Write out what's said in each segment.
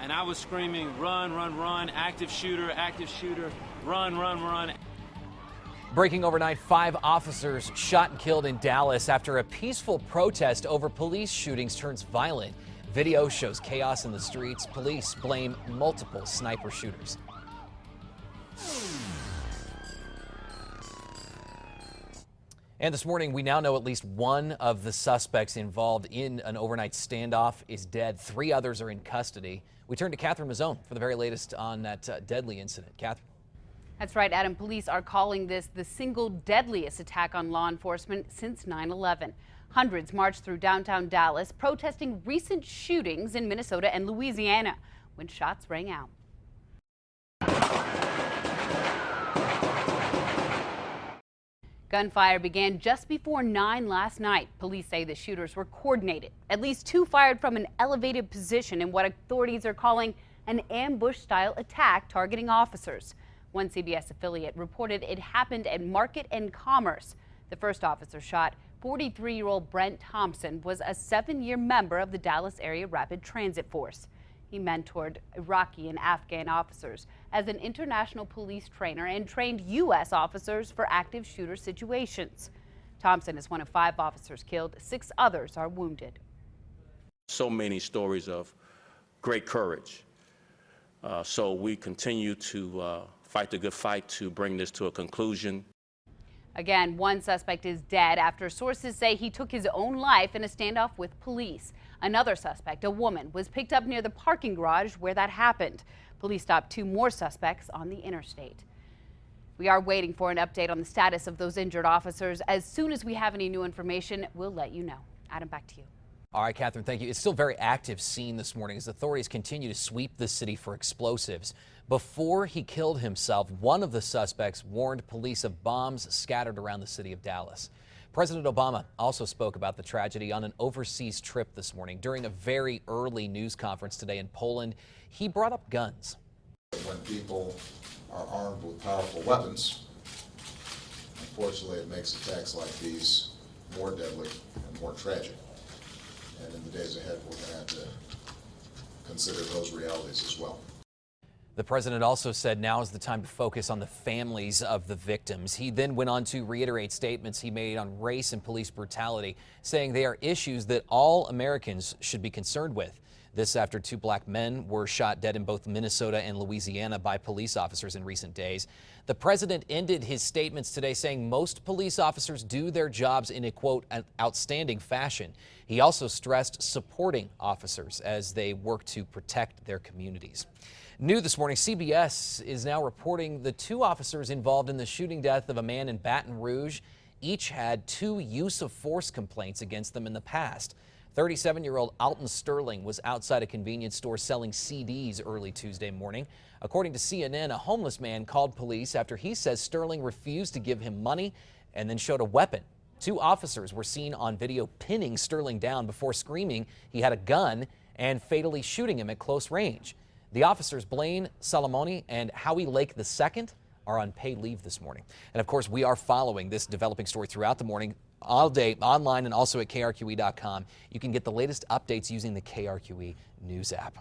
and I was screaming, run, run, run, active shooter, run, run, run. Breaking overnight, 5 officers shot and killed in Dallas after a peaceful protest over police shootings turns violent. Video shows chaos in the streets. Police blame multiple sniper shooters. And this morning, we now know at least one of the suspects involved in an overnight standoff is dead. 3 others are in custody. We turn to Catherine Mazzone for the very latest on that deadly incident. Catherine. That's right, Adam. Police are calling this the single deadliest attack on law enforcement since 9/11. Hundreds marched through downtown Dallas, protesting recent shootings in Minnesota and Louisiana when shots rang out. Gunfire began just before 9 last night. Police say the shooters were coordinated. At least 2 fired from an elevated position in what authorities are calling an ambush-style attack targeting officers. One CBS affiliate reported it happened at Market and Commerce. The first officer shot, 43-year-old Brent Thompson, was a 7-year member of the Dallas Area Rapid Transit Force. He mentored Iraqi and Afghan officers as an international police trainer and trained U.S. officers for active shooter situations. Thompson is one of 5 officers killed. 6 others are wounded. So many stories of great courage. So we continue to fight the good fight to bring this to a conclusion. Again, one suspect is dead after sources say he took his own life in a standoff with police. Another suspect, a woman, was picked up near the parking garage where that happened. Police stopped 2 more suspects on the interstate. We are waiting for an update on the status of those injured officers. As soon as we have any new information, we'll let you know. Adam, back to you. All right, Catherine, thank you. It's still a very active scene this morning as authorities continue to sweep the city for explosives. Before he killed himself, one of the suspects warned police of bombs scattered around the city of Dallas. President Obama also spoke about the tragedy on an overseas trip this morning. During a very early news conference today in Poland, he brought up guns. When people are armed with powerful weapons, unfortunately it makes attacks like these more deadly and more tragic. And in the days ahead, we're going to have to consider those realities as well. The president also said now is the time to focus on the families of the victims. He then went on to reiterate statements he made on race and police brutality, saying they are issues that all Americans should be concerned with. This after 2 black men were shot dead in both Minnesota and Louisiana by police officers in recent days. The president ended his statements today saying most police officers do their jobs in a, quote, outstanding fashion. He also stressed supporting officers as they work to protect their communities. New this morning, CBS is now reporting the 2 officers involved in the shooting death of a man in Baton Rouge each had 2 use of force complaints against them in the past. 37-year-old Alton Sterling was outside a convenience store selling CDs early Tuesday morning. According to CNN, a homeless man called police after he says Sterling refused to give him money and then showed a weapon. 2 officers were seen on video pinning Sterling down before screaming he had a gun and fatally shooting him at close range. The officers Blaine Salamoni and Howie Lake II are on paid leave this morning. And of course, we are following this developing story throughout the morning, all day, online and also at KRQE.com. You can get the latest updates using the KRQE News app.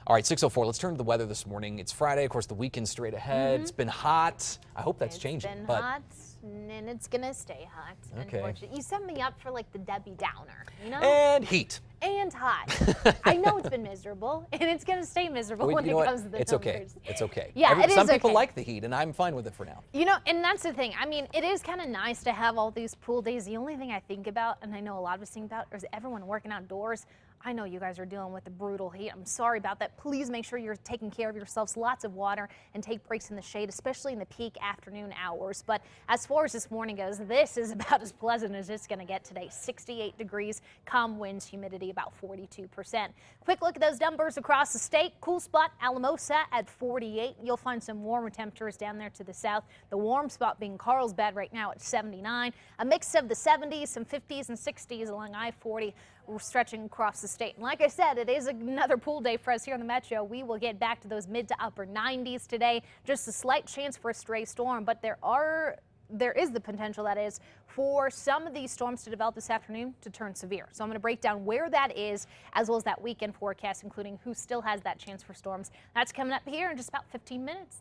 All right, 6:04. Let's turn to the weather this morning. It's Friday, of course, the weekend straight ahead. It's been hot. I hope that's changing. It's been hot, and it's gonna stay hot. Okay. Unfortunately, you set me up for like the Debbie Downer, you know? And heat. And hot. I know it's been miserable, and it's gonna stay miserable when it comes to the It's numbers. okay. It's okay. Yeah, it is Some people okay. like the heat, and I'm fine with it for now. You know, and that's the thing. I mean, it is kind of nice to have all these pool days. The only thing I think about, and I know a lot of us think about, is everyone working outdoors. I know you guys are dealing with the brutal heat. I'm sorry about that. Please make sure you're taking care of yourselves. Lots of water and take breaks in the shade, especially in the peak afternoon hours. But as far as this morning goes, this is about as pleasant as it's going to get today. 68 degrees, calm winds, humidity about 42%. Quick look at those numbers across the state. Cool spot, Alamosa at 48. You'll find some warmer temperatures down there to the south. The warm spot being Carlsbad right now at 79. A mix of the 70s, some 50s and 60s along I-40. We're stretching across the state. And like I said, it is another pool day for us here in the metro. We will get back to those mid to upper 90s today. Just a slight chance for a stray storm, but there are there is the potential, that is, for some of these storms to develop this afternoon to turn severe. So I'm going to break down where that is, as well as that weekend forecast, including who still has that chance for storms. That's coming up here in just about 15 minutes.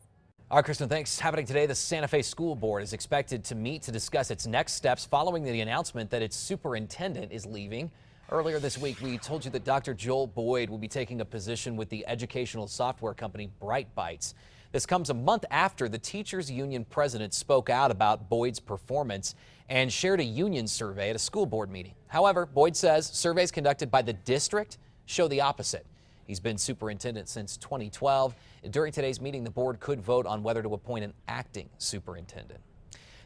All right, Kristen, thanks. Happening today, the Santa Fe School Board is expected to meet to discuss its next steps following the announcement that its superintendent is leaving. Earlier this week, we told you that Dr. Joel Boyd will be taking a position with the educational software company Bright Bytes. This comes a month after the teachers union president spoke out about Boyd's performance and shared a union survey at a school board meeting. However, Boyd says surveys conducted by the district show the opposite. He's been superintendent since 2012. During today's meeting, the board could vote on whether to appoint an acting superintendent.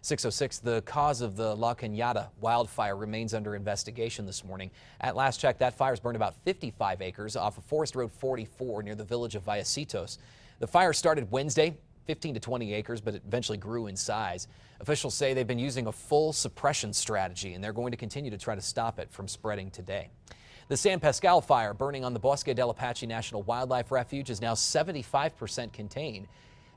6:06, the cause of the La Cañada wildfire remains under investigation this morning. At last check, that fire's burned about 55 acres off of Forest Road 44 near the village of Vallecitos. The fire started Wednesday, 15 to 20 acres, but it eventually grew in size. Officials say they've been using a full suppression strategy, and they're going to continue to try to stop it from spreading today. The San Peskow fire burning on the Bosque del Apache National Wildlife Refuge is now 75% contained.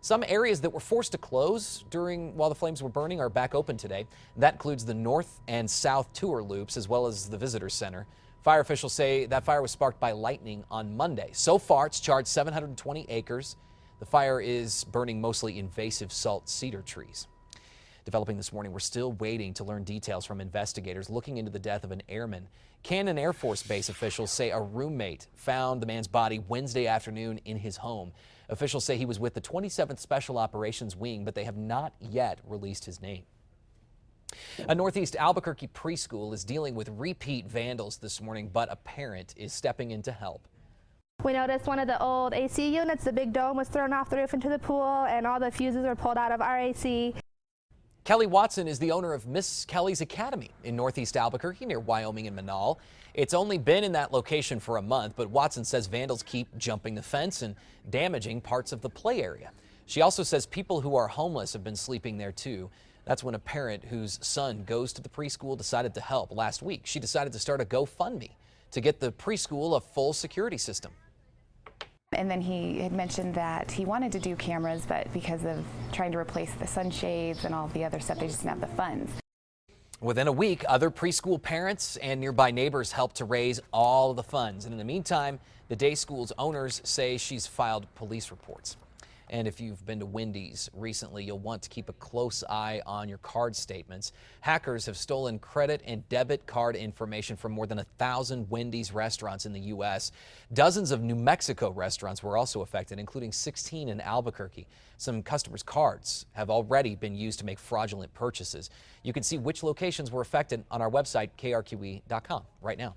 Some areas that were forced to close while the flames were burning are back open today. That includes the north and south tour loops as well as the visitor center. Fire officials say that fire was sparked by lightning on Monday. So far, it's charged 720 acres. The fire is burning mostly invasive salt cedar trees. Developing this morning, we're still waiting to learn details from investigators looking into the death of an airman. Cannon Air Force Base officials say a roommate found the man's body Wednesday afternoon in his home. Officials say he was with the 27th Special Operations Wing, but they have not yet released his name. A Northeast Albuquerque preschool is dealing with repeat vandals this morning, but a parent is stepping in to help. We noticed one of the old AC units, the big dome, was thrown off the roof into the pool, and all the fuses were pulled out of our AC. Kelly Watson is the owner of Miss Kelly's Academy in Northeast Albuquerque near Wyoming and Manal. It's only been in that location for a month, but Watson says vandals keep jumping the fence and damaging parts of the play area. She also says people who are homeless have been sleeping there too. That's when a parent whose son goes to the preschool decided to help last week. She decided to start a GoFundMe to get the preschool a full security system. And then he had mentioned that he wanted to do cameras, but because of trying to replace the sunshades and all the other stuff, they just didn't have the funds. Within a week, other preschool parents and nearby neighbors helped to raise all of the funds. And in the meantime, the day school's owners say she's filed police reports. And if you've been to Wendy's recently, you'll want to keep a close eye on your card statements. Hackers have stolen credit and debit card information from more than 1,000 Wendy's restaurants in the U.S. Dozens of New Mexico restaurants were also affected, including 16 in Albuquerque. Some customers' cards have already been used to make fraudulent purchases. You can see which locations were affected on our website, KRQE.com, right now.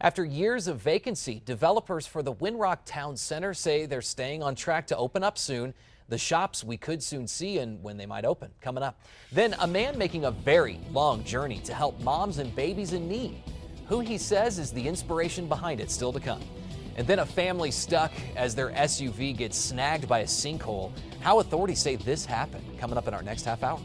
After years of vacancy, developers for the Winrock Town Center say they're staying on track to open up soon. The shops we could soon see and when they might open, coming up. Then a man making a very long journey to help moms and babies in need. Who he says is the inspiration behind it, still to come. And then a family stuck as their SUV gets snagged by a sinkhole. How authorities say this happened, coming up in our next half hour.